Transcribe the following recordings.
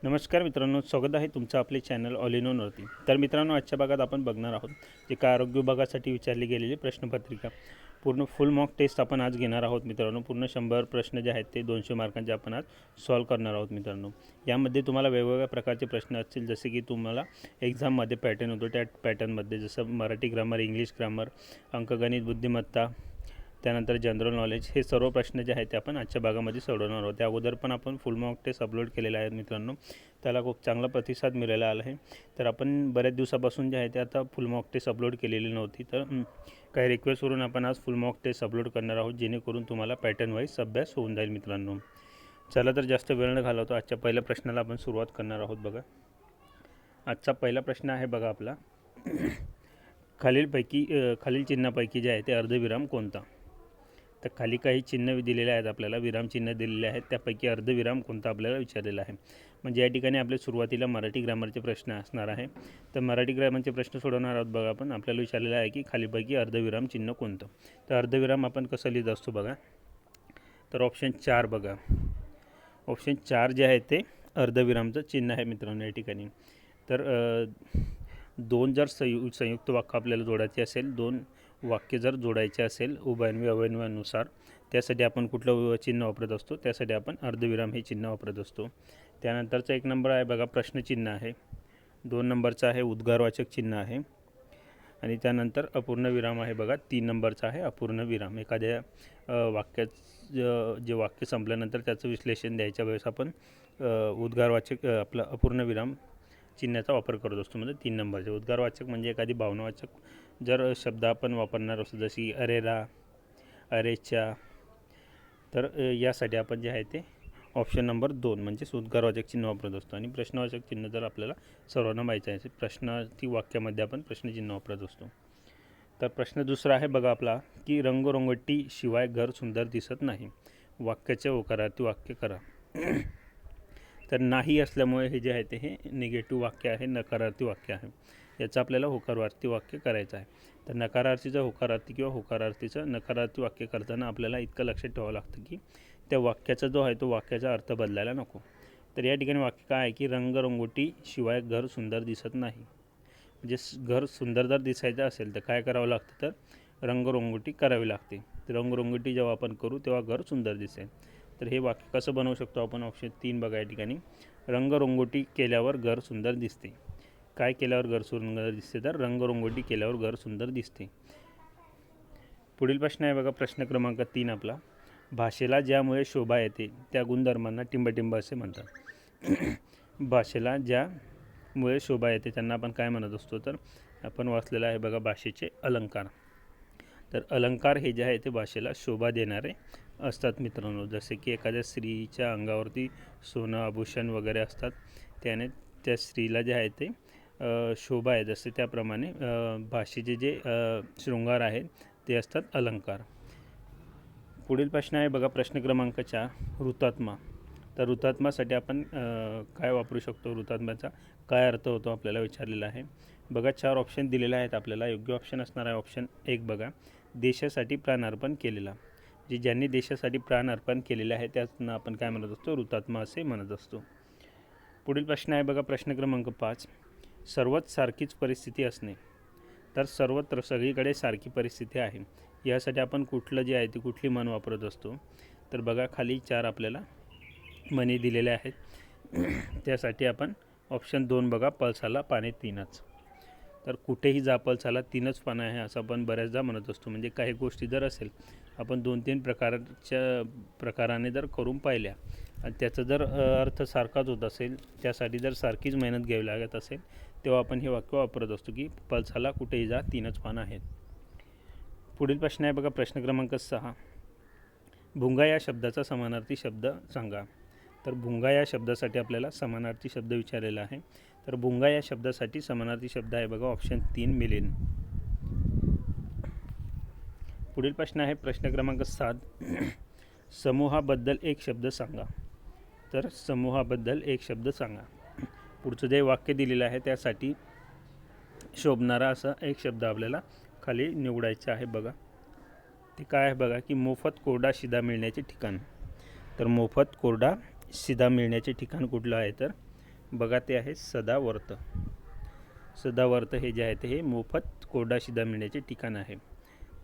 नमस्कार मित्रांनो, स्वागत आहे तुमचं आपले चॅनल ऑल इन वरती। तर मित्रांनो, आजच्या भागात आपण बघणार आहोत जे काय आरोग्य विभागासाठी विचारली गेलेली प्रश्नपत्रिका पूर्ण फुल मॉक टेस्ट आपण आज घेणार आहोत मित्रांनो। पूर्ण 100 प्रश्न जे आहेत ते 200 मार्कांचे आपण आज सॉल्व करणार आहोत मित्रांनो। यामध्ये तुम्हाला वेगवेगळ्या प्रकारचे प्रश्न असतील, जसे की तुम्हाला एक्झाममध्ये पॅटर्न होतो त्या पॅटर्नमध्ये, जसं मराठी ग्रामर, इंग्लिश ग्रामर, अंकगणित, बुद्धिमत्ता, त्यानंतर जनरल नॉलेज, हे सर्व प्रश्न जे आहेत ते आपण आजच्या भागामध्ये सोडवणार आहोत। त्या अगोदर पण आपण फुल मॉक टेस्ट अपलोड केलेले आहेत मित्रांनो, त्याला खूप चांगला प्रतिसाद मिळाला आहे। तर आपण बऱ्याच दिवसापासून जे आहे ते आता फुल मॉक टेस्ट अपलोड केलेली नव्हती, तर काही रिक्वेस्टवरून आपण आज फुल मॉक टेस्ट अपलोड करणार आहोत, जेणेकरून तुम्हाला पॅटर्न वाईज अभ्यास होऊन जाईल मित्रांनो। चला तर जास्त वेळ न घालवता आजच्या पहिल्या प्रश्नाला आपण सुरुवात करणार आहोत। बघा, आजचा पहिला प्रश्न आहे बघा आपला, खालील चिन्हापैकी जे आहे ते अर्धविराम कोणता? तर खाली काही चिन्ह दिलेले आहेत आपल्याला, विराम चिन्ह दिलेले आहेत, त्यापैकी अर्धविराम कोणता आपल्याला विचारलेला आहे। म्हणजे या ठिकाणी आपले सुरुवातीला मराठी ग्रामरचे प्रश्न असणार आहे। तर मराठी ग्रामरचे प्रश्न सोडवणार आहोत बघा आपण। आपल्याला विचारलेलं आहे की खालीपैकी अर्धविराम चिन्ह कोणतं? तर अर्धविराम आपण कसं लिहित असतो बघा, तर ऑप्शन 4 बघा, ऑप्शन 4 जे आहे ते अर्धविरामचं चिन्ह आहे मित्रांनो या ठिकाणी। तर दोन जर संयुक्त वाक्य आपल्याला जोडायचे असेल, दोन वाक्य जर जोडायचे असेल उभयन्वी अवयवानुसार, त्यासाठी आपण कुठलं चिन्ह वापरत असतो? त्यासाठी आपण अर्धविराम हे चिन्ह वापरत असतो। त्यानंतरचा 1 नंबर आहे बघा, प्रश्नचिन्ह आहे। 2 नंबरचा आहे उद्गारवाचक चिन्ह आहे, आणि त्यानंतर अपूर्ण विराम आहे बघा। 3 नंबरचा आहे अपूर्ण विराम। एखाद्या जे वाक्य संपल्यानंतर त्याचं विश्लेषण द्यायच्या वेळेस आपण उद्गारवाचक आपला अपूर्ण विराम चिन्हाचा वापर करत असतो। म्हणजे 3 नंबरचे उद्गारवाचक म्हणजे एखादी भावनावाचक जर शब्द आपण वापरणार असतो, जशी अरेरा, अरेच्या, तर यासाठी आपण जे आहे ते ऑप्शन नंबर 2 म्हणजे उद्गारवाचक चिन्ह वापरत असतो। आणि प्रश्नवाचक चिन्ह जर आपल्याला सर्वांना माहिती आहे, प्रश्नार्थी वाक्यामध्ये आपण प्रश्नचिन्ह वापरत असतो। तर प्रश्न दुसरा आहे बघा आपला, की रंगरंगोटी शिवाय घर सुंदर दिसत नाही, वाक्याचे होकारार्थी वाक्य करा। तर नाही असल्यामुळे हे जे आहे ते हे निगेटिव्ह वाक्य आहे, नकारार्थी वाक्य आहे। याचं आपल्याला होकारार्थी वाक्य करायचं आहे। तर नकारार्थीचं होकारार्थी किंवा होकारार्थीचं नकारार्थी वाक्य करताना आपल्याला इतकं लक्षात ठेवावं लागतं की त्या वाक्याचा जो आहे तो वाक्याचा अर्थ बदलायला नको। तर या ठिकाणी वाक्य काय आहे की रंगरंगोटी शिवाय घर सुंदर दिसत नाही। म्हणजे घर सुंदर जर दिसायचं असेल तर काय करावं लागतं? तर रंगरंगोटी करावी लागते। तर रंगरंगोटी जेव्हा आपण करू तेव्हा घर सुंदर दिसेल। तर हे वाक्य कसं बनवू शकतो आपण? ऑप्शन 3 बघा या ठिकाणी, रंगरंगोटी केल्यावर घर सुंदर दिसते। काय केल्यावर घर सुंदर दिसते? तर रंगरंगोटी केल्यावर घर सुंदर दिसते। पुढील प्रश्न आहे बघा, प्रश्न क्रमांक 3 आपला, भाषेला ज्यामुळे शोभा येते त्या गुणधर्मांना टिंबटिंब असे म्हणतात। भाषेला ज्यामुळे शोभा येते त्यांना आपण काय म्हणत असतो? तर आपण वाचलेलं आहे बघा, भाषेचे अलंकार। तर अलंकार हे जे आहे ते भाषेला शोभा देणारे असतात मित्रांनो। जसे की एखाद्या स्त्रीच्या अंगावरती सोनं आभूषण वगैरे असतात, त्याने त्या स्त्रीला जे आहे ते शोभा आहे, जसे त्याप्रमाणे भाषेचे जे शृंगार आहेत ते असतात अलंकार। पुढील प्रश्न आहे बघा, प्रश्न क्रमांक 4, हुतात्मा। तर हुतात्मासाठी आपण काय वापरू शकतो? हुतात्म्याचा काय अर्थ होतो आपल्याला विचारलेला आहे बघा। 4 ऑप्शन दिलेले आहेत आपल्याला। योग्य ऑप्शन असणार आहे ऑप्शन 1 बघा, देशासाठी प्राण अर्पण केलेला। ज्यांनी देशासाठी प्राण अर्पण केलेले आहे त्यांना आपण काय म्हणत असतो? हुतात्मा असे म्हणत असतो। पुढील प्रश्न आहे बघा, प्रश्न क्रमांक 5, सर्वच सारखीच परिस्थिती असणे। तर सर्वत्र सगळीकडे सारखी परिस्थिती आहे, यासाठी आपण कुठलं जे आहे ते कुठली म्हण वापरत असतो? तर बघा, खाली 4 आपल्याला म्हणी दिलेल्या आहेत, त्यासाठी आपण ऑप्शन 2 बघा, पळसाला पाने 3च। तर कुठेही जा पळसाला 3च पानं आहे असं आपण बऱ्याचदा म्हणत असतो। म्हणजे काही गोष्टी जर असेल, आपण 2-3 प्रकाराने जर करून पाहिल्या आणि त्याचा जर अर्थ सारखाच होत असेल, त्यासाठी जर सारखीच मेहनत घ्यावी लागत असेल, तेव्हा आपण हे वाक्य वापरत असतो की पळसाला कुठेही जा 3च पानं आहेत। पुढील प्रश्न आहे बघा, प्रश्न क्रमांक 6, भुंगा या शब्दाचा समानार्थी शब्द सांगा। तर भुंगा या शब्दासाठी आपल्याला समानार्थी शब्द विचारलेला आहे। तर भुंगा या शब्दासाठी समानार्थी शब्द आहे बघा, ऑप्शन 3 मिलिंद। पुढील प्रश्न आहे प्रश्न क्रमांक 7, समूहाबद्दल एक शब्द सांगा। तर समूहाबद्दल एक शब्द सांगा। पुढचं जे वाक्य दिलेलं आहे त्यासाठी शोभणारा असा एक शब्द आपल्याला खाली निवडायचा आहे बघा। ते काय आहे बघा, की मोफत कोरडा शिधा मिळण्याचे ठिकाण। तर मोफत कोरडा शिधा मिळण्याचे ठिकाण कुठलं आहे? तर बघा ते आहे सदावर्त. सदावर्त हे जे आहे ते हे मोफत कोरडा शिधा मिळण्याचे ठिकाण आहे.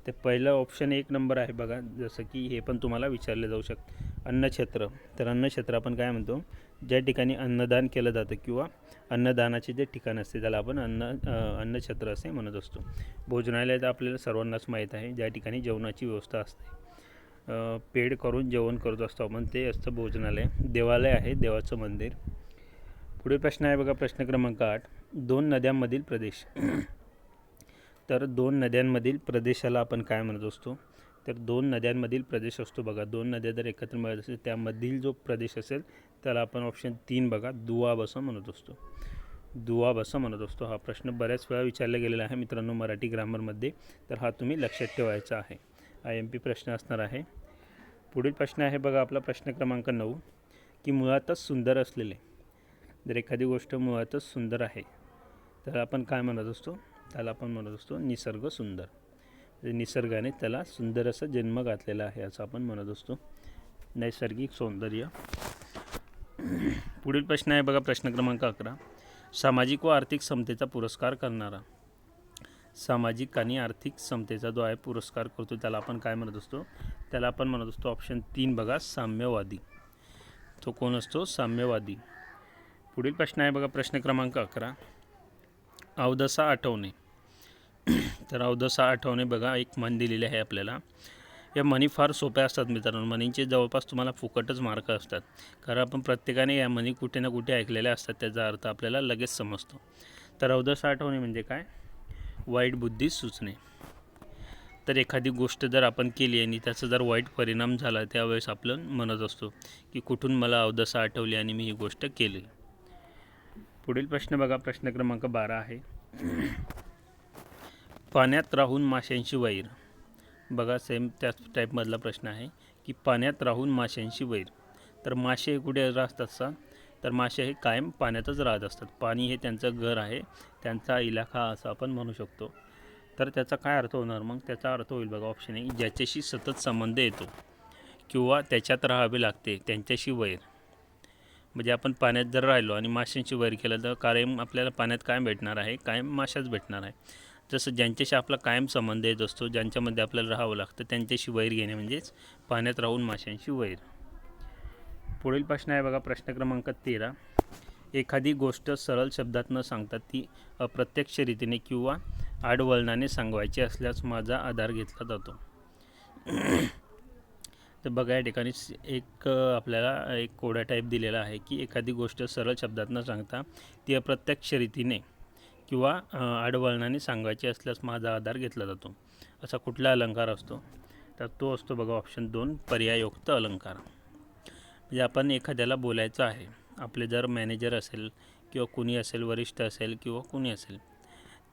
ते पहिलं ऑप्शन 1 नंबर आहे बघा. जसं की हे पण तुम्हाला विचारले जाऊ शकतं. अन्नक्षेत्र. तर अन्नक्षेत्र आपण काय म्हणतो, ज्या ठिकाणी अन्नदान केलं जातं किंवा अन्नदानाचे जे ठिकाण असते त्याला आपण अन्नक्षेत्र असे म्हणत असतो. भोजनालय तर आपल्याला सर्वांनाच माहीत आहे, ज्या ठिकाणी जेवणाची व्यवस्था असते. पेड करून जेवण करत असतो आपण, ते असतं भोजनालय. देवालय आहे, देवाचं मंदिर. पुढे प्रश्न आहे बघा, प्रश्न क्रमांक 8. 2 नद्यांमधील प्रदेश. तर 2 नद्यांमधील प्रदेशाला आपण काय म्हणत असतो, तर 2 नद्यांमधील प्रदेश असतो बघा. 2 नद्या जर एकत्र मिळत असेल त्यामधील जो प्रदेश असेल त्याला आपण ऑप्शन 3 बघा दुआब असं म्हणत असतो. दुआब असं म्हणत असतो. हा प्रश्न बऱ्याच वेळा विचारला गेलेला आहे मित्रांनो मराठी ग्रामरमध्ये, तर हा तुम्ही लक्षात ठेवायचा आहे. IMP प्रश्न असणार आहे. पुढील प्रश्न आहे बघा आपला प्रश्न क्रमांक 9, की मुळातच सुंदर असलेले. जर एखादी गोष्ट मुळातच सुंदर आहे तर आपण काय म्हणत असतो, त्याला आपण म्हणत असतो निसर्ग सुंदर. निसर्गाने त्याला सुंदर असा जन्म घातलेला आहे असं आपण म्हणत असतो, नैसर्गिक सौंदर्य. पुढील प्रश्न आहे बघा प्रश्न क्रमांक 11, सामाजिक व आर्थिक समतेचा पुरस्कार करणारा. सामाजिक आणि आर्थिक समतेचा जो आहे पुरस्कार करतो त्याला आपण काय म्हणत असतो, त्याला आपण म्हणत असतो ऑप्शन 3 बघा साम्यवादी. तो कोण असतो, साम्यवादी. पुढील प्रश्न आहे बघा प्रश्न क्रमांक 11, अवदसा आठवणे. तर अवदसा आठवणे बघा एक म्हण दिलेली आहे आपल्याला. या म्हणी फार सोप्या असतात मित्रांनो. म्हणींचे जवळपास तुम्हाला फुकटच मार्क असतात, कारण आपण प्रत्येकाने या म्हणी कुठे ना कुठे ऐकलेल्या असतात, त्याचा अर्थ आपल्याला लगेच समजतो. तर अवदसा आठवणे म्हणजे काय, वाईट बुद्धी सुचणे. तर एखादी गोष्ट जर आपण केली आणि त्याचा जर वाईट परिणाम झाला त्यावेळेस आपण म्हणत असतो की कुठून मला अवदसा आठवली आणि मी ही गोष्ट केली. पुढील प्रश्न बघा प्रश्न क्रमांक 12 आहे, पाण्यात राहून माशांशी वैर. बघा सेम त्याच टाईपमधला प्रश्न आहे की पाण्यात राहून माशांशी वैर. तर मासे हे कुठे राहतात, तर मासे हे कायम पाण्यातच राहत असतात. पाणी हे त्यांचं घर आहे, त्यांचा इलाका असं आपण म्हणू शकतो. तर त्याचा काय अर्थ होणार मग, त्याचा अर्थ होईल बघा ऑप्शन आहे, ज्याच्याशी सतत संबंध येतो किंवा त्याच्यात राहावे लागते त्यांच्याशी वैर. म्हणजे आपण पाण्यात जर राहिलो आणि माशांशी वैर केलं तर कायम आपल्याला पाण्यात कायम भेटणार आहे, कायम माशाच भेटणार आहे. जसं ज्यांच्याशी आपला कायम संबंध येत असतो, ज्यांच्यामध्ये आपल्याला राहावं लागतं, त्यांच्याशी वैर घेणे म्हणजेच पाण्यात राहून माशांशी वैर. पुढील प्रश्न आहे बघा प्रश्न क्रमांक 13, एखादी गोष्ट सरळ शब्दात न सांगता ती अप्रत्यक्ष रीतीने किंवा आडवळणाने सांगवायची असल्यास माझा आधार घेतला जातो. तर बघा या ठिकाणी एक आपल्याला एक कोडा टाईप दिलेला आहे की एखादी गोष्ट सरळ शब्दात न सांगता ती अप्रत्यक्ष रीतीने किंवा आडवळणाने सांगायची असल्यास माझा आधार घेतला जातो. असा कुठला अलंकार असतो, तर तो असतो बघा ऑप्शन 2 पर्याययुक्त अलंकार. म्हणजे आपण एखाद्याला बोलायचं आहे, आपले जर मॅनेजर असेल किंवा कुणी असेल, वरिष्ठ असेल किंवा कुणी असेल,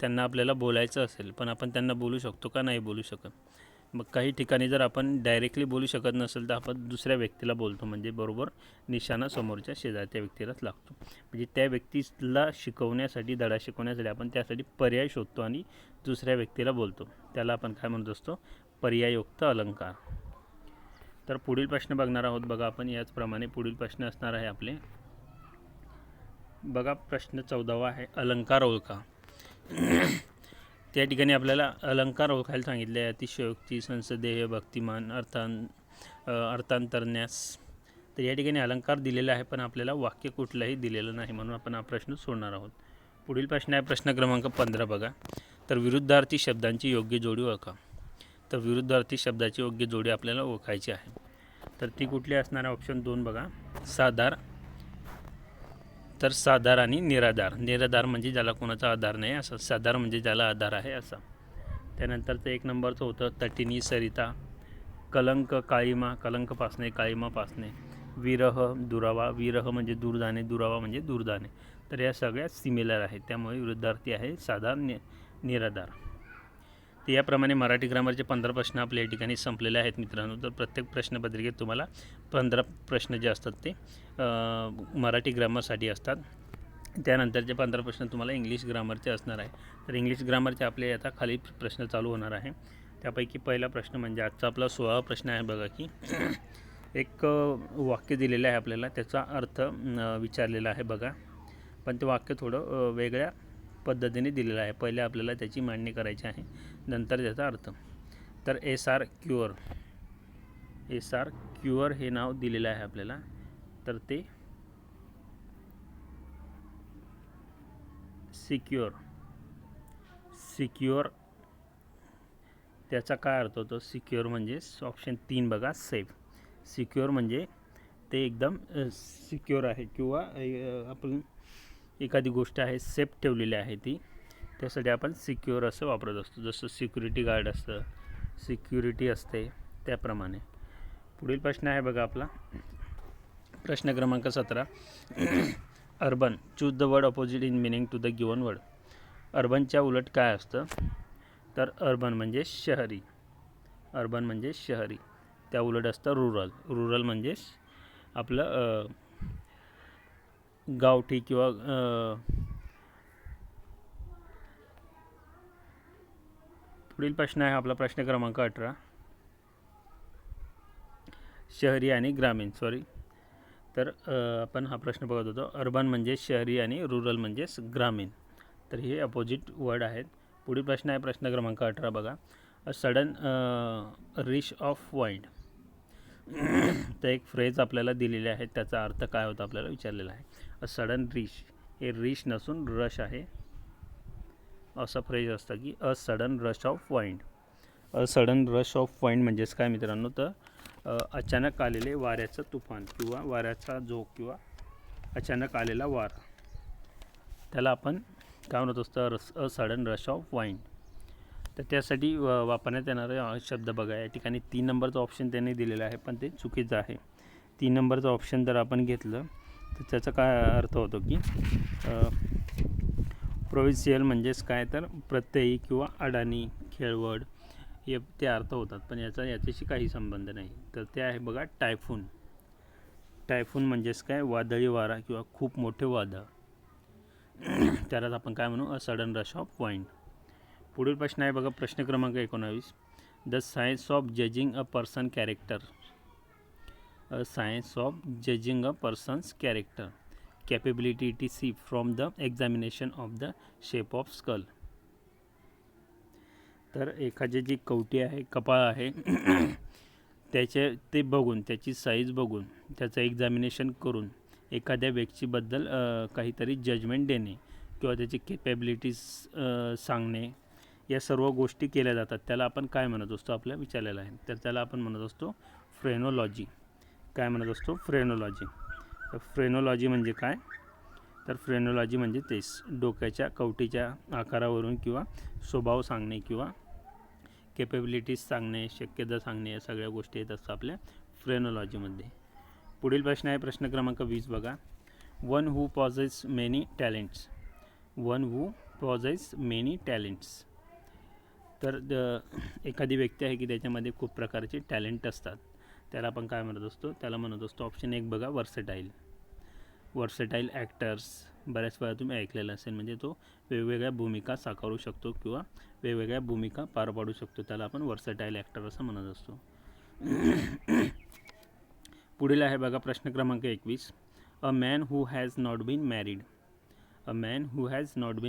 त्यांना आपल्याला बोलायचं असेल पण आपण त्यांना बोलू शकतो का, नाही बोलू शकत. मग काही ठिकाणी जर आपण डायरेक्टली बोलू शकत नसेल तर आपण दुसऱ्या व्यक्तीला बोलतो, म्हणजे बरोबर निशाणा समोरच्या शेजारच्या व्यक्तीलाच लागतो. म्हणजे त्या व्यक्तीला शिकवण्यासाठी, धडा शिकवण्यासाठी आपण त्यासाठी पर्याय शोधतो आणि दुसऱ्या व्यक्तीला बोलतो, त्याला आपण काय म्हणत असतो, पर्याययुक्त अलंकार. तर पुढील प्रश्न बघणार आहोत बघा आपण याचप्रमाणे. पुढील प्रश्न असणार आहे आपले बघा प्रश्न 14वा आहे, अलंकार ओळखा. त्या ठिकाणी आपल्याला अलंकार ओळखायला सांगितले आहे, अतिशयोक्ती, संसदेय, भक्तिमान, अर्थांतरन्यास. तर या ठिकाणी अलंकार दिलेला आहे पण आपल्याला वाक्य कुठलंही दिलेलं नाही, म्हणून आपण हा प्रश्न सोडणार आहोत. पुढील प्रश्न आहे प्रश्न क्रमांक 15 बघा, तर विरुद्धार्थी शब्दांची योग्य जोडी ओळखा. तर विरुद्धार्थी शब्दाची योग्य जोडी आपल्याला ओळखायची आहे, तर ती कुठली असणार आहे, ऑप्शन 2 बघा साधार. तर साधार आणि निराधार. निराधार म्हणजे ज्याला कोणाचा आधार नाही असं, साधार म्हणजे ज्याला आधार आहे असं. त्यानंतरचं 1 नंबरचं होतं तटिनी, सरिता, कलंक, काळीमा, कलंक पासणे, काळीमा पासणे, विरह, दुरावा, विरह म्हणजे दूर जाणे, दुरावा म्हणजे दूर जाणे. तर या सगळ्या सिमिलर आहेत, त्यामुळे विरुद्धार्थी आहे साधार, निराधार. तर याप्रमाणे मराठी ग्रामरचे 15 प्रश्न आपल्या या ठिकाणी संपलेले आहेत मित्रांनो. तर प्रत्येक प्रश्नपत्रिकेत तुम्हाला 15 प्रश्न जे असतात ते मराठी ग्रामरसाठी असतात. त्यानंतरचे 15 प्रश्न तुम्हाला इंग्लिश ग्रामरचे असणार आहे. तर इंग्लिश ग्रामरचे आपले आता खाली प्रश्न चालू होणार आहे. त्यापैकी पहिला प्रश्न म्हणजे आजचा आपला 16वा प्रश्न आहे बघा, की एक वाक्य दिलेलं आहे आपल्याला, त्याचा अर्थ विचारलेला आहे बघा. पण ते वाक्य थोडं वेगळ्या पद्धतीने दिलेलं आहे. पहिले आपल्याला त्याची मांडणी करायची आहे, नंतर त्याचा अर्थ. तर एस आर क्युअर हे नाव दिलेलं आहे आपल्याला. तर ते सिक्युअर त्याचा काय अर्थ होतो? सिक्युअर म्हणजे ऑप्शन 3 बघा, सेफ. सिक्युअर म्हणजे ते एकदम सिक्युअर आहे किंवा आपण एखादी गोष्ट आहे सेफ ठेवलेली आहे ती, त्यासाठी आपण सिक्युअर असं वापरत असतो. जसं सिक्युरिटी गार्ड असतं, सिक्युरिटी असते, त्याप्रमाणे. पुढील प्रश्न आहे बघा आपला प्रश्न क्रमांक 17. Urban, choose the word opposite in meaning to the given word. अर्बनच्या उलट काय असतं? तर अर्बन म्हणजे शहरी. त्या उलट असतं रुरल म्हणजे आपलं गावठी किंवा पुढील प्रश्न आहे आपला प्रश्न क्रमांक 18. शहरी आणि ग्रामीण तर आपण हा प्रश्न बघत होतो. अर्बन म्हणजे शहरी आणि रुरल म्हणजे ग्रामीण. तर हे अपोजिट वर्ड आहेत. पुढील प्रश्न आहे प्रश्न क्रमांक 18 बघा. A sudden rush of wind. तर एक फ्रेज आपल्याला दिलेली आहे, त्याचा अर्थ काय होता आपल्याला विचारलेला आहे. अ सडन रिश, हे रिश नसून रश आहे, असं फ्रेज असतं की अ sudden rush of wind. A sudden rush of wind म्हणजेच काय मित्रांनो? तर अचानक आलेले वाऱ्याचं तुफान किंवा वाऱ्याचा झोक किंवा अचानक आलेला वार, त्याला आपण काय म्हणत असतं? अ सडन रश ऑफ वाइंड. तर त्यासाठी वापरण्यात येणारे शब्द बघा. या ठिकाणी 3 नंबरचं ऑप्शन त्यांनी दिलेलं आहे, पण ते चुकीचं आहे. 3 नंबरचं ऑप्शन जर आपण घेतलं तर त्याचा काय अर्थ होतो की प्रोव्हिन्शियल म्हणजेच काय? तर प्रत्ययी किंवा अडाणी, खेळवड हे ते अर्थ होतात, पण याच्याशी काही संबंध नाही. तर ते आहे बघा टायफून. टायफून म्हणजेच काय? वादळी वारा किंवा खूप मोठे वादळ. त्यालाच आपण काय म्हणू? A sudden rush of wind. पुढील प्रश्न आहे बघा प्रश्न क्रमांक 19. The science of judging a person character. Science of judging a person's character, capability etc from the examination of the shape of skull. तर एखादी जी कवटी आहे, कपाळ आहे, ते बघून, त्याची साईज बघून, त्याचं एक्झामिनेशन करून एखाद्या व्यक्तीबद्दल काहीतरी जजमेंट देणे किंवा त्याची केपॅबिलिटीज सांगणे, या सर्व गोष्टी केल्या जातात. त्याला आपण काय म्हणत असतो? आपल्याला विचारलेलं आहे. तर त्याला आपण म्हणत असतो फ्रेनोलॉजी. काय म्हणत असतो? फ्रेनोलॉजी. तर फ्रेनोलॉजी म्हणजे काय? तर फ्रेनोलॉजी म्हणजे तेच डोक्याच्या कवटीच्या आकारावरून किंवा स्वभाव सांगणे किंवा केपेबिलिटीज सांगणे, शक्यता सांगणे, या सगळ्या गोष्टी येत असतात आपल्या फ्रेनोलॉजीमध्ये. पुढील प्रश्न आहे प्रश्न क्रमांक 20 बघा. One who possess many talents. तर एखादी व्यक्ती आहे की त्याच्यामध्ये खूप प्रकारचे टॅलेंट असतात, त्याला आपण काय म्हणत असतो? त्याला म्हणत असतो ऑप्शन 1 बघा, वर्सेटाईल ॲक्टर्स. बऱ्याच वेळा तुम्ही ऐकलेलं असेल, म्हणजे तो वेगवेगळ्या भूमिका साकारू शकतो किंवा वेगवेगळ्या भूमिका पार पाडू शकतो, त्याला आपण वर्सेटाईल ॲक्टर असं म्हणत असतो. पुढील आहे बघा प्रश्न क्रमांक 21. A man who has not been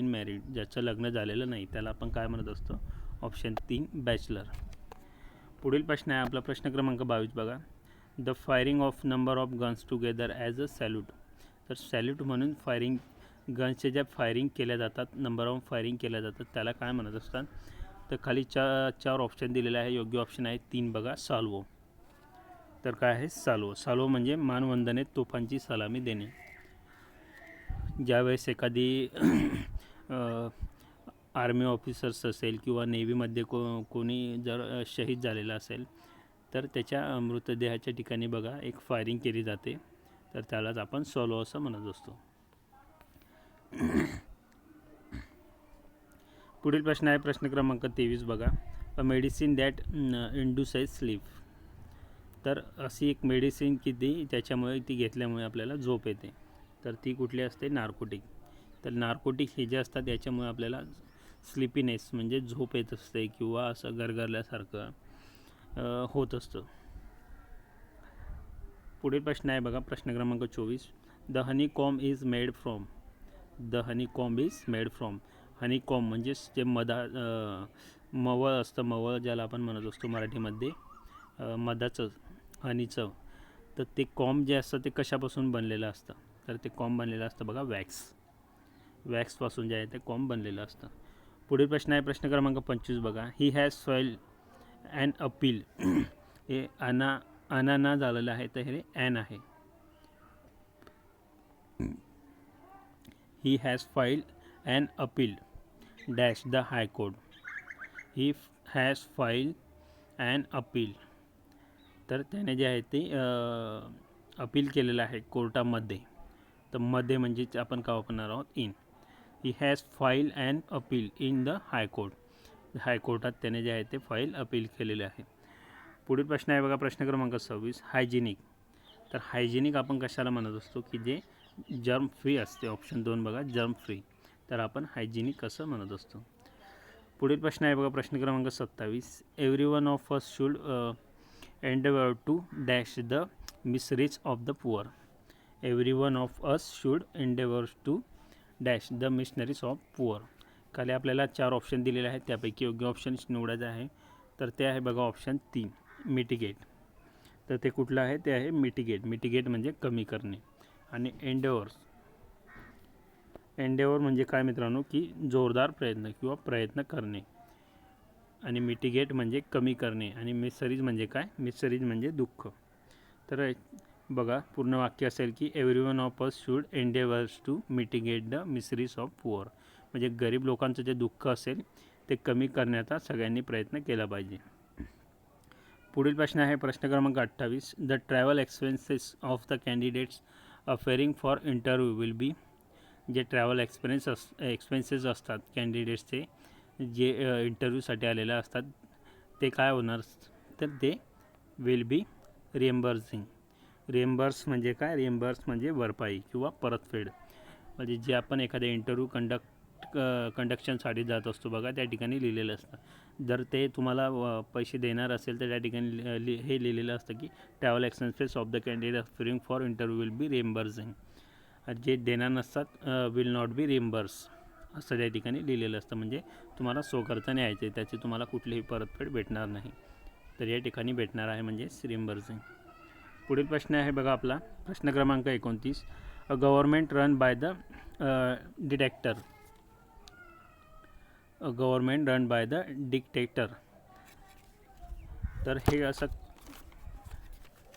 married. ज्याचं लग्न झालेलं नाही, त्याला आपण काय म्हणत असतो? Option 3 bachelor. पुढील प्रश्न आहे आपला प्रश्न क्रमांक 22 बघा. The firing of number of guns together as a salute. तर सॅल्यूट म्हणून फायरिंग, गन्सच्या ज्या फायरिंग केल्या जातात, नंबर ऑफ फायरिंग केल्या जातात, त्याला काय म्हणत असतात? तर खाली 4 ऑप्शन दिलेले आहे. योग्य ऑप्शन आहे 3 बघा, साल्वो. तर काय आहे? साल्वो म्हणजे मानवंदनेत तोफांची सलामी देणे. ज्यावेळेस एखादी आर्मी ऑफिसर्स असेल किंवा नेव्हीमध्ये कोणी जर शहीद झालेला असेल, तर त्याच्या मृतदेहाच्या ठिकाणी बघा एक फायरिंग केली जाते, तर त्यालाच आपण साल्वो असं म्हणत असतो. पुढील प्रश्न आहे प्रश्न क्रमांक 23 बघा. A medicine that induces sleep. तर अशी एक मेडिसिन की त्याच्यामुळे ती घेतल्यामुळे आपल्याला झोप येते, तर ती कुठली असते? नार्कोटिक. तर नार्कोटिक हे जे असतात याच्यामुळे आपल्याला स्लिपीनेस म्हणजे झोप येत असते किंवा असं गरगरल्यासारखं होत असतं. पुढील प्रश्न आहे बघा प्रश्न क्रमांक 24. The honey com is made from. The honey comb is made from. Honey comb म्हणजे जे मवळ असतं, मवळ ज्याला आपण म्हणत असतो मराठीमध्ये मधाचं, हनीचं. तर ते कॉम्ब जे असतं ते कशापासून बनलेलं असतं? तर ते कॉम्ब बनलेलं असतं बघा वॅक्सपासून जे आहे ते कॉम्ब बनलेलं असतं. पुढील प्रश्न आहे प्रश्न क्रमांक 25 बघा. He has filed an appeal. हे अना झालेलं आहे तर हे ॲन आहे. He has filed an appeal dash the high court. He has filed an appeal. तर त्याने जे आहे ते अपील केलेलं आहे कोर्टामध्ये. तर मध्ये म्हणजे आपण का वापरणार आहोत? In. He has file an appeal in the high court. हायकोर्टात त्याने जे आहे ते फाईल अपील केलेले आहे. पुढील प्रश्न आहे बघा प्रश्न क्रमांक 26. हायजेनिक. तर हायजेनिक आपण कशाला म्हणत असतो की जे जर्म फ्री असते. ऑप्शन 2 बघा, जर्म फ्री. तर आपण हायजेनिक कसं म्हणत असतो. पुढील प्रश्न आहे बघा प्रश्न क्रमांक 27. Every one of us should endeavour to dash the miseries of the poor. Every one of us should endeavour to dash the missionaries of poor. खाली आपल्याला 4 ऑप्शन दिलेले आहेत, त्यापैकी योग्य ऑप्शन निवडायचं आहे. तर ते आहे बघा ऑप्शन 3, मिटिगेट. तर ते कुठलं आहे? ते आहे मिटिगेट. मिटिगेट म्हणजे कमी करणे. आणि एंडेवर म्हणजे काय मित्रांनो, की जोरदार प्रयत्न किंवा प्रयत्न करणे. आणि मिटिगेट म्हणजे कमी करणे. आणि मिसरीज म्हणजे काय? मिसरीज म्हणजे दुःख. तर बघा पूर्ण वाक्य असेल की every one of us should endeavours to mitigate the miseries of poor. म्हणजे गरीब लोकांचं जे दुःख असेल ते कमी करण्याचा सगळ्यांनी प्रयत्न केला पाहिजे. पुढील प्रश्न आहे प्रश्न क्रमांक 28. The travel expenses of the candidates appearing for interview will be. जे ट्रॅव्हल एक्सपेन्सेस असतात कॅन्डिडेट्सचे जे इंटरव्ह्यूसाठी आलेले असतात ते काय होणार? तर ते विल बी रिएम्बर्सिंग. रिएम्बर्स म्हणजे काय? रिएम्बर्स म्हणजे भरपाई किंवा परतफेड. म्हणजे जे आपण एखाद्या इंटरव्ह्यू कंडक्शनसाठी जात असतो बघा, त्या ठिकाणी लिहिलेलं असतं. जर ते तुम्हाला पैसे देणार असेल तर त्या ठिकाणी हे लिहिलेलं असतं की travel expenses of the candidate appearing for interview will be reimbursing. जे देणार नसतात विल नॉट बी रिएम्बर्स असं त्या ठिकाणी लिहिलेलं असतं. म्हणजे तुम्हाला स्वखर्चाने यायचे, त्याची तुम्हाला कुठलीही परतफेड भेटणार नाही. तर या ठिकाणी भेटणार आहे म्हणजे रिएम्बर्सिंग. पुढील प्रश्न आहे बघा आपला प्रश्न क्रमांक 29. A government run by the detector. A government run by the dictator. तर हे असं,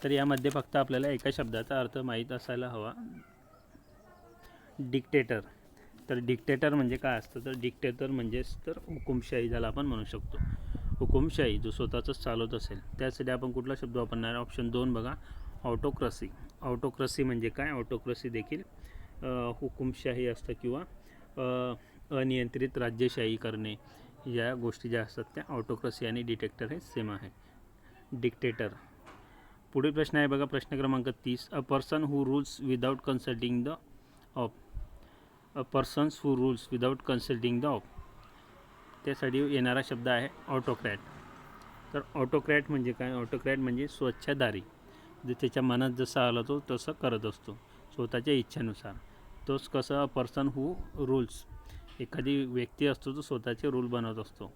तर यामध्ये फक्त आपल्याला एका शब्दाचा अर्थ माहीत असायला हवा, डिक्टेटर. तर डिक्टेटर म्हणजे काय असतं? तर डिक्टेटर म्हणजेच तर हुकुमशाही ज्याला आपण म्हणू शकतो. हुकुमशाही जो स्वतःच चालवत असेल त्यासाठी आपण कुठला शब्द वापरणार? ऑप्शन 2 बघा, ऑटोक्रसी. ऑटोक्रसी म्हणजे काय? ऑटोक्रसी देखील हुकुमशाही असतं किंवा अनियंत्रित राज्यशाही करणे, या गोष्टी ज्या असतात त्या ऑटोक्रसी आणि डिक्टेटर हे सेम आहे. डिक्टेटर. पुढील प्रश्न आहे बघा प्रश्न क्रमांक 30. A person who rules without consulting the of. A persons who rules without consulting the of. त्यासाठी येणारा शब्द आहे ऑटोक्रॅट. तर ऑटोक्रॅट म्हणजे काय? ऑटोक्रॅट म्हणजे स्वच्छदारी. जे त्याच्या मनात जसं आलं तो तसं करत असतो स्वतःच्या इच्छेनुसार. तोच कसं पर्सन हू रूल्स. एखादी व्यक्ती असतो तो स्वतःचे रूल बनवत असतो,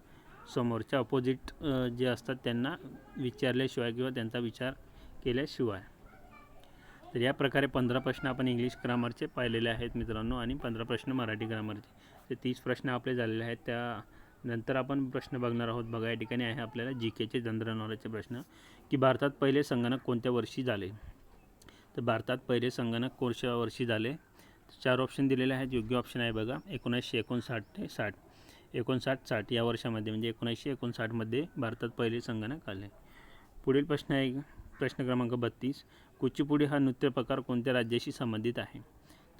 समोरच्या अपोजिट जे असतात त्यांना विचारल्याशिवाय किंवा त्यांचा विचार केल्याशिवाय. तर या प्रकारे 15 प्रश्न आपण इंग्लिश ग्रामरचे पाहिलेले आहेत मित्रांनो, आणि 15 प्रश्न मराठी ग्रामरचे. ते 30 प्रश्न आपले झालेले आहेत. त्यानंतर आपण प्रश्न बघणार आहोत बघा. या ठिकाणी आहे आपल्याला GKचे जनरल नॉलेजचे प्रश्न, की भारतात पहिले संगणक कोणत्या वर्षी झाले? तर भारतात पहिले संगणक कोणत्या वर्षी झाले? 4 ऑप्शन दिलेले आहेत. योग्य ऑप्शन आहे बघा 1959 ते 60. 59-60 या वर्षामध्ये म्हणजे 1959 भारतात पहिले संगणक आले. पुढील प्रश्न आहे प्रश्न क्रमांक 32. कुचिपुडी हा नृत्यप्रकार कोणत्या राज्याशी संबंधित आहे?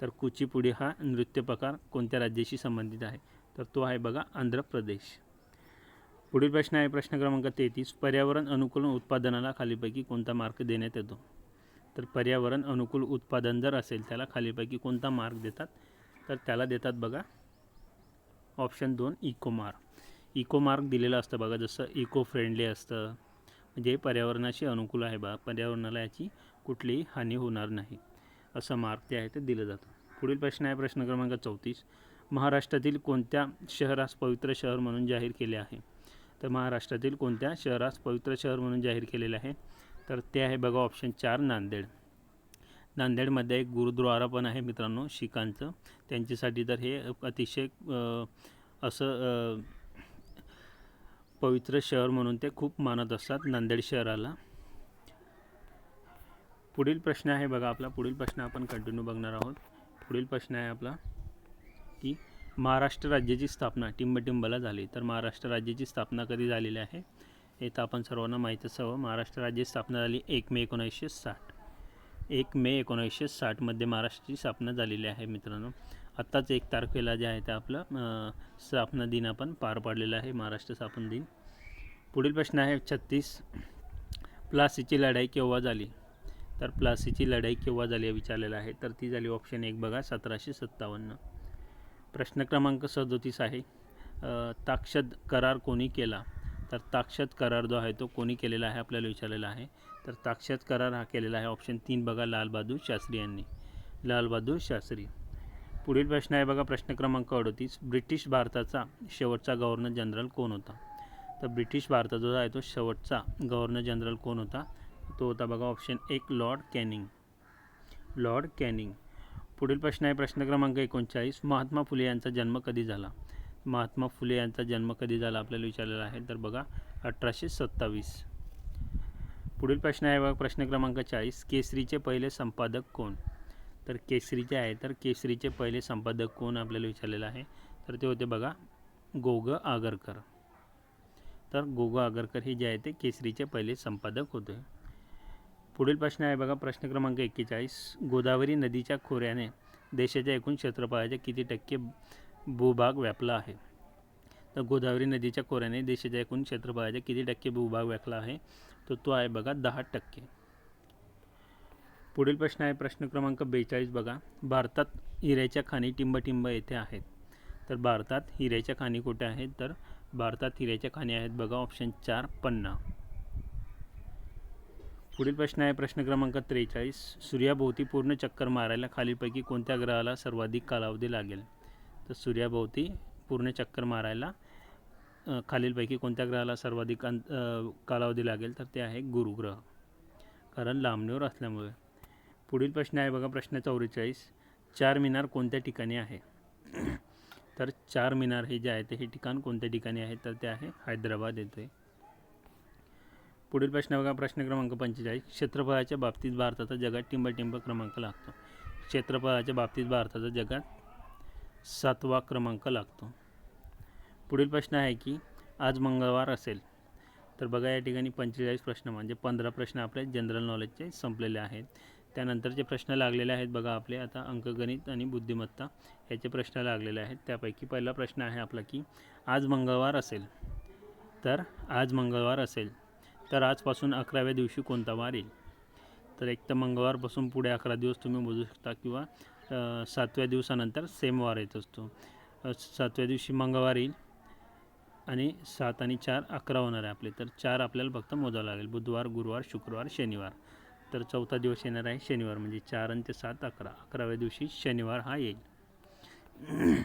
तर कुचिपुडी हा नृत्यप्रकार कोणत्या राज्याशी संबंधित आहे? तर तो आहे बघा आंध्र प्रदेश. पुढील प्रश्न आहे प्रश्न क्रमांक 33. पर्यावरण अनुकूल उत्पादनाला खालीपैकी कोणता मार्क देण्यात येतो? तर पर्यावरण अनुकूल उत्पादन जर असेल त्याला खालीपैकी कोणता मार्क देतात? तर त्याला देतात बघा option 2 eco mark. Eco mark दिलेलं असतं बघा, जसं इको फ्रेंडली असतं म्हणजे पर्यावरणाशी अनुकूल आहे बा, पर्यावरणाला याची कुठलीही हानी होणार नाही असं मार्क जे आहे ते दिलं जातं. पुढील प्रश्न आहे प्रश्न क्रमांक 34. महाराष्ट्रातील कोणत्या शहरास पवित्र शहर म्हणून जाहीर केले आहे? तर महाराष्ट्रातील कोणत्या शहरास पवित्र शहर म्हणून जाहीर केलेले आहे? तर ते आहे बघा ऑप्शन 4 नांदेड. नांदेडमध्ये एक गुरुद्वारा पण आहे मित्रांनो शीखांचं, त्यांच्यासाठी तर हे अतिशय असं पवित्र शहर म्हणून ते खूप मानत असतात नांदेड शहराला. पुढील प्रश्न आहे बघा आपला, पुढील प्रश्न आपण कंटिन्यू बघणार आहोत. पुढील प्रश्न आहे आपला की महाराष्ट्र राज्याची स्थापना टिंबटिंबला झाली. तर महाराष्ट्र राज्याची स्थापना कधी झालेली आहे हे तर आपण सर्वांना माहीतच हवं. महाराष्ट्र राज्याची स्थापना झाली 1 मे 1960. 1 मे 1960मध्ये महाराष्ट्राची स्थापना झालेली आहे मित्रांनो. आत्ताच 1 तारखेला जे आहे ते आपलं स्थापना दिन आपण पार पाडलेला आहे, महाराष्ट्र स्थापना दिन. पुढील प्रश्न आहे 36. प्लासीची लढाई केव्हा झाली? तर प्लासीची लढाई केव्हा झाली विचारलेलं आहे. तर ती झाली ऑप्शन 1 बघा 1757. प्रश्न क्रमांक 37 आहे. ताक्षद करार कोणी केला? तर ताक्षद करार जो आहे तो कोणी केलेला आहे आपल्याला विचारलेला आहे. तर ताक्षद करार हा केलेला आहे ऑप्शन 3 बघा लाल बहादूर शास्त्री यांनी, लाल बहादूर शास्त्री. पुढील प्रश्न आहे बघा प्रश्न क्रमांक 38. ब्रिटिश भारताचा शेवटचा गव्हर्नर जनरल कोण होता? तर ब्रिटिश भारताचा जो आहे तो शेवटचा गव्हर्नर जनरल कोण होता? तो होता बघा option 1 Lord Canning, Lord Canning. पुढील प्रश्न आहे प्रश्न क्रमांक 39. महात्मा फुले यांचा जन्म कधी झाला? महात्मा फुले यांचा जन्म कधी झाला आपल्याला विचारलेला आहे. तर बघा 1827. पुढील प्रश्न आहे बघा प्रश्न क्रमांक 40. केसरीचे पहिले संपादक कोण? तर केसरीचे आहे तर केसरीचे पहिले संपादक कोण आपल्याला विचारलेलं आहे. तर ते होते बघा गो ग आगरकर. तर गो ग आगरकर हे जे आहे ते केसरीचे पहिले संपादक होते. पुढील प्रश्न आहे बघा प्रश्न क्रमांक 41. गोदावरी नदीच्या खोऱ्याने देशाच्या एकूण क्षेत्रफळाचे किती टक्के भूभाग व्यापला आहे? तर गोदावरी नदीच्या खोऱ्याने देशाच्या एकूण क्षेत्रफळाचे किती टक्के भूभाग व्यापला आहे? तर तो आहे बघा 10%. पुढील प्रश्न आहे प्रश्न क्रमांक 42 बघा. भारतात हिऱ्याच्या खाणी टिंबटिंब येथे आहेत. तर भारतात हिऱ्याच्या खाणी कुठे आहेत? तर भारतात हिऱ्याच्या खाणी आहेत बघा ऑप्शन 4 पन्ना. पुढील प्रश्न आहे प्रश्न क्रमांक 43. सूर्याभोवती पूर्ण चक्कर मारायला खालीलपैकी कोणत्या ग्रहाला सर्वाधिक कालावधी लागेल? तर सूर्याभोवती पूर्ण चक्कर मारायला खालीलपैकी कोणत्या ग्रहाला सर्वाधिक कालावधी लागेल? तर ते आहे गुरुग्रह, कारण लांबणीवर असल्यामुळे. पुढील प्रश्न आहे बघा प्रश्न 44. चार मिनार कोणत्या ठिकाणी आहे? तर चार मिनार हे जे आहे ते हे ठिकाण कोणत्या ठिकाणी आहे? तर ते आहे हैदराबाद येथे. पुढील प्रश्न बघा प्रश्न क्रमांक 45. क्षेत्रफळाच्या बाबतीत भारताचा जगात टिंबटिंब क्रमांक लागतो. क्षेत्रफळाच्या बाबतीत भारताचा जगात 7वा क्रमांक लागतो. पुढील प्रश्न आहे की आज मंगळवार असेल. तर बघा या ठिकाणी 45 प्रश्न म्हणजे 15 प्रश्न आपले जनरल नॉलेजचे संपलेले आहेत. त्यानंतरचे प्रश्न लागलेले आहेत बघा आपले आता अंकगणित आणि बुद्धिमत्ता याचे प्रश्न लागलेले आहेत. त्यापैकी पहिला प्रश्न आहे आपला की आज मंगळवार असेल. तर आज मंगळवार असेल तर आजपासून 11व्या दिवशी कोणता वार येईल? तर एक तर मंगळवारपासून पुढे 11 दिवस तुम्ही मोजू शकता किंवा 7व्या दिवसानंतर सेम वार येत असतो. 7व्या दिवशी मंगळवार येईल आणि 7 आणि 4 11 होणार आहे आपले. तर 4 आपल्याला फक्त मोजावं लागेल. बुधवार, गुरुवार, शुक्रवार, शनिवार. तर चौथा दिवस येणार आहे शनिवार म्हणजे 4 आणि 7 11. 11व्या दिवशी शनिवार हा येईल.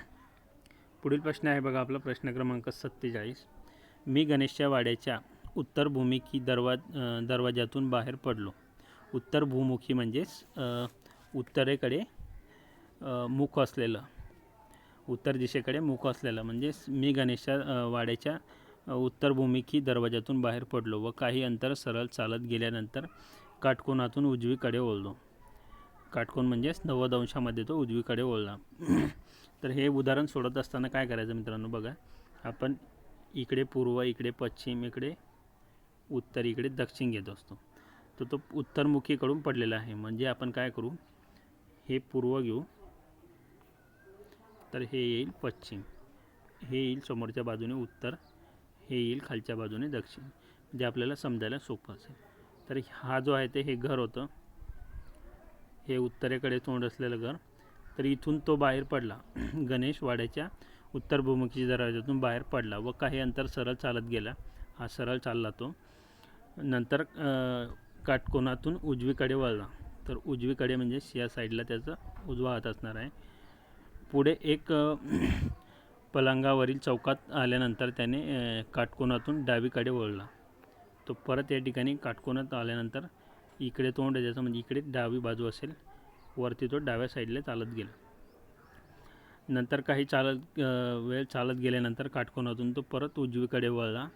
पुढील प्रश्न आहे बघा आपला प्रश्न क्रमांक 47. मी गणेशच्या वाड्याच्या उत्तर भूमुखी दरवाजातून बाहेर पडलो. उत्तर भूमुखी म्हणजेच उत्तरेकडे मुख असलेलं, उत्तर दिशेकडे मुख असलेलं म्हणजेच मी गणेशच्या वाड्याच्या उत्तर भूमुखी दरवाजातून बाहेर पडलो व काही अंतर सरळ चालत गेल्यानंतर काटकोनातून उजवीकडे वळलो. काटकोन म्हणजेच 90 अंशामध्ये तो उजवीकडे वळला. तर हे उदाहरण सोडत असताना काय करायचं मित्रांनो बघा, आपण इकडे पूर्व, इकडे पश्चिम, इकडे उत्तर, इकडे दक्षिण घेत असतो. तर तो उत्तरमुखीकडून पडलेला आहे म्हणजे आपण काय करू, हे पूर्व घेऊ तर हे येईल पश्चिम, हे येईल समोरच्या बाजूने उत्तर, हे येईल खालच्या बाजूने दक्षिण, म्हणजे आपल्याला समजायला सोपं असेल. तर हा जो आहे ते हे घर होतं, हे उत्तरेकडे तोंड असलेलं घर. तर इथून तो बाहेर पडला, गणेश वाड्याच्या उत्तरभूमुखी दरवाजातून बाहेर पडला व काही अंतर सरळ चालत गेला. हा सरळ चालला तो. नंतर काटकोनातून उजवीकडे वळला. तर उजवीकडे म्हणजे या साईडला त्याचा उजवा हात असणार आहे. पुढे एक पलंगावरील चौकात आल्यानंतर त्याने काटकोनातून डावीकडे वळला. तो परत या ठिकाणी काटकोनात आल्यानंतर इकडे तोंड आहे त्याचं, म्हणजे इकडे डावी बाजू असेल, वरती तो डाव्या साईडला चालत गेला. नंतर काही वेळ चालत गेल्यानंतर काटकोनातून तो परत उजवीकडे वळला.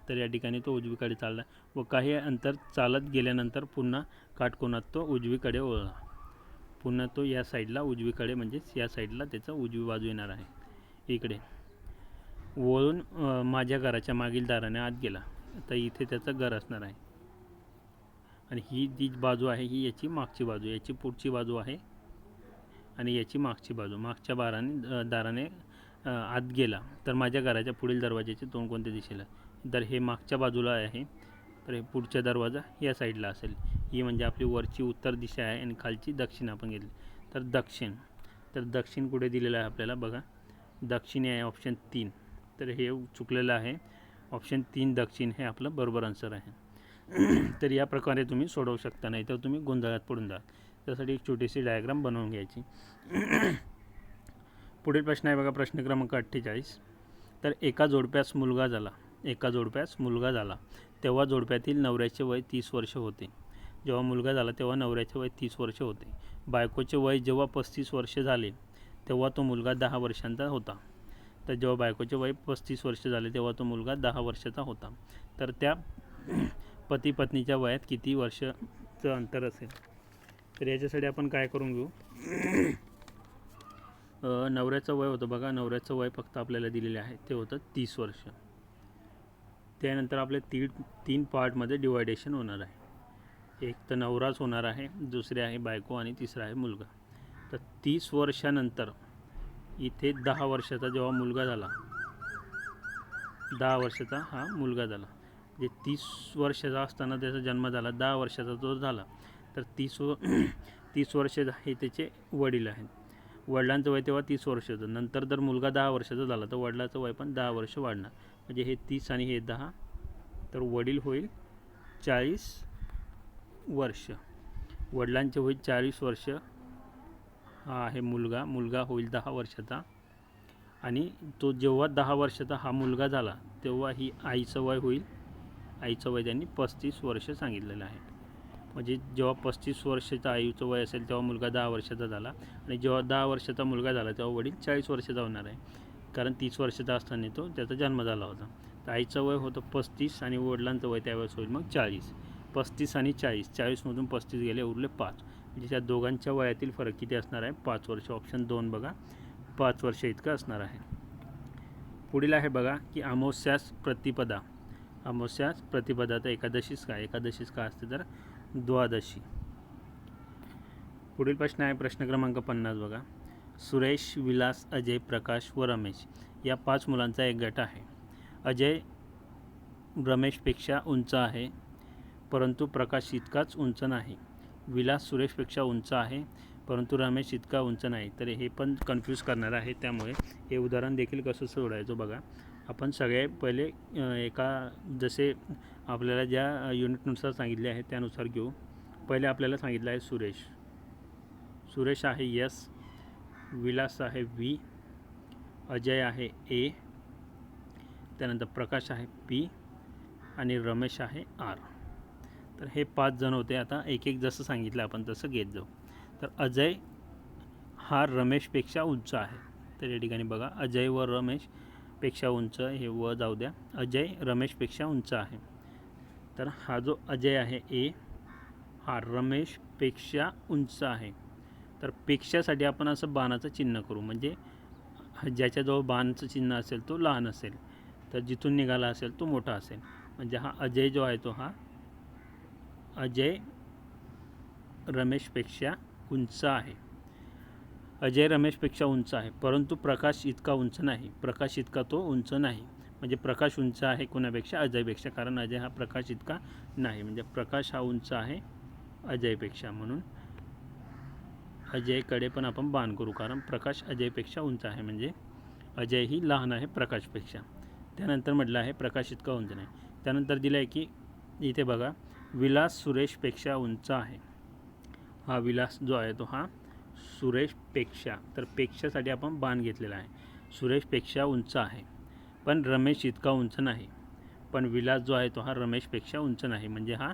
तर या ठिकाणी तो उजवीकडे चालला व काही अंतर चालत गेल्यानंतर पुन्हा काटकोनात तो उजवीकडे वळला. पुन्हा तो या साईडला उजवीकडे, म्हणजेच या साईडला त्याचा उजवी बाजू येणार आहे. इकडे वळून माझ्या घराच्या मागील दाराने आत गेला. तर इथे त्याचं घर असणार आहे आणि ही जी बाजू आहे ही याची मागची बाजू, याची पुढची बाजू आहे आणि याची मागची बाजू. मागच्या दाराने आत गेला. तर माझ्या घराच्या पुढील दरवाजाचे तोंड कोणत्या दिशेला? तर हे मागच्या बाजूला आहे. तर हे पुढचा दरवाजा या साईडला असेल. ही म्हणजे आपली वरची उत्तर दिशा आहे आणि खालची दक्षिण आपण घेतली. तर दक्षिण कुठे दिलेलं आहे आपल्याला बघा, दक्षिण आहे ऑप्शन 3. तर हे चुकलेलं आहे. ऑप्शन 3 दक्षिण हे आपलं बरोबर आन्सर आहे. तर या प्रकारे तुम्ही सोडवू शकता, नाही तर तुम्ही गोंधळात पडून जा. त्यासाठी एक छोटीशी डायग्राम बनवून घ्यायची. पुढील प्रश्न आहे बघा, प्रश्न क्रमांक 48. तर एका जोडप्यास मुलगा झाला तेव्हा जोडप्यातील नवऱ्याचे वय 30 वर्ष होते. जेव्हा मुलगा झाला तेव्हा नवऱ्याचे वय 30 वर्ष होते. बायकोचे वय जेव्हा 35 वर्ष झाले तेव्हा तो मुलगा 10 वर्षांचा होता. तर जेव्हा बायकोचे वय 35 वर्ष झाले तेव्हा तो मुलगा 10 वर्षाचा होता. तर त्या पती पत्नीच्या वयात किती वर्षाचं अंतर असेल? तर याच्यासाठी आपण काय करून घेऊ, नवऱ्याचं वय होतं बघा, नवऱ्याचं वय फक्त आपल्याला दिलेले आहे, ते होतं 30 वर्ष. त्यानंतर आपले 3 पार्टमध्ये डिवायडेशन होणार आहे. एक तर नवराच होणार आहे, दुसरे आहे बायको आणि तिसरा आहे मुलगा. तर 30 वर्षानंतर इथे 10 वर्षाचा जेव्हा मुलगा झाला, 10 वर्षाचा हा मुलगा झाला, म्हणजे 30 वर्षाचा असताना त्याचा जन्म झाला, 10 वर्षाचा तो झाला. तर 30 वर्ष हे त्याचे वडील आहेत. वडिलांचं वय तेव्हा 30 वर्ष होतं. नंतर जर मुलगा 10 वर्षाचा झाला तर वडिलाचं वय पण 10 वर्ष वाढणार, म्हणजे हे 30 आणि हे 10, तर वडील होईल 40 वर्ष. वडिलांचे होईल 40 वर्ष. हा आहे मुलगा होईल 10 वर्षाचा. आणि तो जेव्हा 10 वर्षाचा हा मुलगा झाला तेव्हा ही आईचं वय होईल, आईचं वय त्यांनी 35 वर्ष सांगितलेलं आहे. म्हणजे जेव्हा 35 वर्षाचं आईचं वय असेल तेव्हा मुलगा 10 वर्षाचा झाला आणि जेव्हा 10 वर्षाचा मुलगा झाला तेव्हा वडील 40 वर्षाचा होणार आहे, कारण 30 वर्षाचा असताना तो त्याचा जन्म झाला होता. तर आईचं वय होतं 35 आणि वडिलांचं वय त्यावेळेस होईल मग 40. 35 आणि 40, 40मधून 35 गेले, उरले 5. म्हणजे त्या दोघांच्या वयातील फरक किती असणार आहे? 5 वर्ष. ऑप्शन 2 बघा, 5 वर्ष इतकं असणार आहे. पुढील आहे बघा की अमावस्यास प्रतिपदा. अमावस्यास प्रतिपदा तर एकादशीच का असते? तर द्वादशी. पुढील प्रश्न आहे प्रश्न क्रमांक 50 बघा. सुरेश, विलास, अजय, प्रकाश व रमेश या 5 मुलांचा एक गट आहे. अजय रमेशपेक्षा उंच आहे परंतु प्रकाश इतकाच उंच नाही. विलास सुरेशपेक्षा उंच आहे परंतु रमेश इतका उंच नाही. तर हे पण कन्फ्यूज करणार आहे, त्यामुळे हे उदाहरण देखील कसं सोडायचं बघा. आपण सगळे पहिले जसे आपल्याला ज्या युनिटनुसार सांगितले आहे त्यानुसार घेऊ. पहिले आपल्याला सांगितलं आहे सुरेश आहे S, विलास आहे V, अजय आहे A, त्यानंतर प्रकाश आहे P आणि रमेश आहे R. तर हे 5 जण होते. आता एक जसं सांगितलं आपण तसं घेत जाऊ. तर अजय हा रमेशपेक्षा उंच आहे. तर या ठिकाणी बघा, अजय व रमेशपेक्षा उंच, हे व जाऊ द्या, अजय रमेशपेक्षा उंच आहे. तर हा जो अजय आहे A हा रमेशपेक्षा उंच आहे. तर पेक्षासाठी आपण असं बाणाचं चिन्ह करू, म्हणजे ज्याच्याजवळ बाणाचं चिन्ह असेल तो लहान असेल, तर जिथून निघाला असेल तो मोठा असेल. म्हणजे हा अजय जो आहे तो हा अजय रमेशपेक्षा उंच आहे. अजय रमेशपेक्षा उंच आहे परंतु प्रकाश इतका उंच नाही. प्रकाश इतका तो उंच नाही, म्हणजे प्रकाश उंच आहे कोणापेक्षा? अजयपेक्षा, कारण अजय हा प्रकाश इतका नाही. म्हणजे प्रकाश हा उंच आहे अजयपेक्षा, म्हणून अजयकडे पण आपण बाण करू, कारण प्रकाश अजयपेक्षा उंच आहे, म्हणजे अजय ही लहान आहे प्रकाशपेक्षा. त्यानंतर म्हटलं आहे प्रकाश इतका उंच नाही. त्यानंतर दिलं आहे की इथे बघा, विलास सुरेशपेक्षा उंच आहे. हा विलास जो आहे तो हा सुरेशपेक्षा, तर पेक्षासाठी आपण बाण घेतलेला आहे. सुरेशपेक्षा उंच आहे पण रमेश इतका उंच नाही. पण विलास जो आहे तो हा रमेशपेक्षा उंच नाही. म्हणजे हा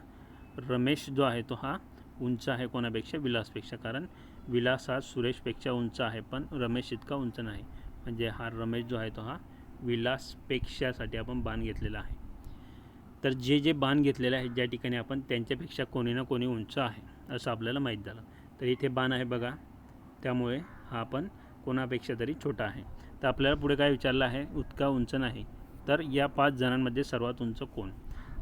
रमेश जो आहे तो हा उंच आहे कोणापेक्षा? विलासपेक्षा. कारण विलास हा सुरेशपेक्षा उंच आहे पण रमेश इतका उंच नाही. म्हणजे हा रमेश जो आहे तो हा विलासपेक्षासाठी आपण बाण घेतलेला आहे. तर जे जे बाण घेतलेले आहेत ज्या ठिकाणी आपण त्यांच्यापेक्षा कोणी ना कोणी उंच आहे असं आपल्याला माहीत झालं. तर इथे बाण आहे बघा, त्यामुळे हा आपण कोणापेक्षा तरी छोटा आहे. तर आपल्याला पुढे काय विचारलं आहे? इतका उंच नाही. तर या 5 जणांमध्ये सर्वात उंच कोण?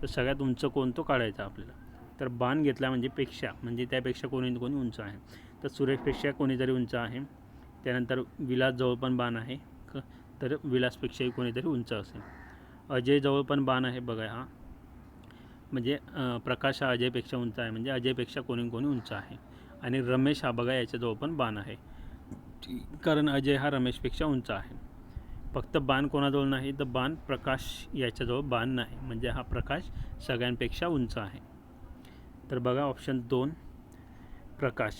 तर सगळ्यात उंच कोण तो काढायचा आपल्याला. तर बाण घेतला म्हणजे पेक्षा, म्हणजे त्यापेक्षा कोणी ना कोणी उंच आहे. तर सुरेशपेक्षा कोणीतरी उंच आहे. त्यानंतर विलासजवळ पण बाण आहे, तर विलासपेक्षाही कोणीतरी उंच असेल. अजयजवळ पण बाण आहे बघा हा, म्हणजे प्रकाश हा अजयपेक्षा उंच आहे, म्हणजे अजयपेक्षा कोणी कोणी उंच आहे. आणि रमेश हा बघा याच्याजवळ पण बाण आहे, कारण अजय हा रमेशपेक्षा उंच आहे. फक्त बाण कोणाजवळ नाही, तर बाण प्रकाश याच्याजवळ बाण नाही, म्हणजे हा प्रकाश सगळ्यांपेक्षा उंच आहे. तर बघा ऑप्शन 2 प्रकाश.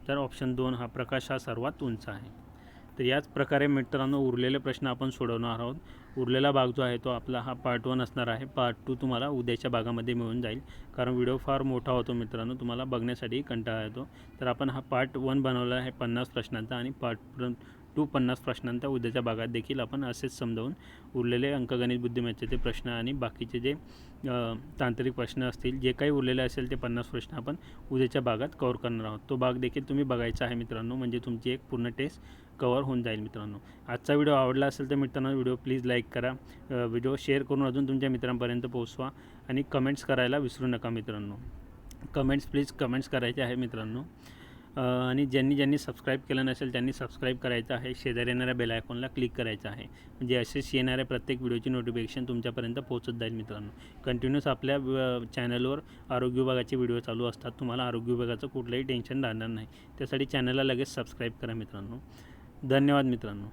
तर ऑप्शन 2 हा प्रकाश हा सर्वात उंच आहे. तर याच प्रकारे मित्रांनो उरलेले प्रश्न आपण सोडवणार आहोत. उरलेला भाग जो आहे तो आपला हा पार्ट 1 असणार आहे. पार्ट 2 तुम्हाला उद्याच्या भागामध्ये मिळून जाईल, कारण व्हिडिओ फार मोठा होतो मित्रांनो, तुम्हाला बघण्यासाठी कंटाळा येतो. तर आपण हा पार्ट 1 बनवला आहे 50 प्रश्नांचा, आणि पार्ट 2 50 प्रश्नांचा उद्याच्या भागात देखील आपण असेच समजावून उरलेले अंकगणित बुद्धिमत्तेचे प्रश्न आणि बाकीचे जे तांत्रिक प्रश्न असतील, जे काही उरलेले असेल ते 50 प्रश्न आपण उद्याच्या भागात कव्हर करणार आहोत. तो भाग देखील तुम्ही बघायचा आहे मित्रांनो, म्हणजे तुमची एक पूर्ण टेस्ट कवर होऊन जाईल मित्रांनो. आजचा व्हिडिओ आवडला असेल तर मित्रांनो व्हिडिओ प्लीज लाईक करा, व्हिडिओ शेअर करून अजून तुमच्या मित्रांपर्यंत पोहोचवा, आणि कमेंट्स करायला विसरू नका मित्रांनो. प्लीज कमेंट्स करायचे आहे मित्रांनो. आणि ज्यांनी सबस्क्राईब केलं नसेल त्यांनी सबस्क्राईब करायचं आहे. शेजारी येणाऱ्या बेल आयकॉनला क्लिक करायचं आहे, म्हणजे असेच येणाऱ्या प्रत्येक व्हिडिओची नोटिफिकेशन तुमच्यापर्यंत पोहोचत जाईल मित्रांनो. कंटिन्यूस आपल्या चॅनलवर आरोग्य विभागाचे व्हिडिओ चालू असतात. तुम्हाला आरोग्य विभागाचं कुठलंही टेन्शन राहणार नाही. त्यासाठी चॅनलला लगेच सबस्क्राईब करा मित्रांनो. धन्यवाद मित्रांनो.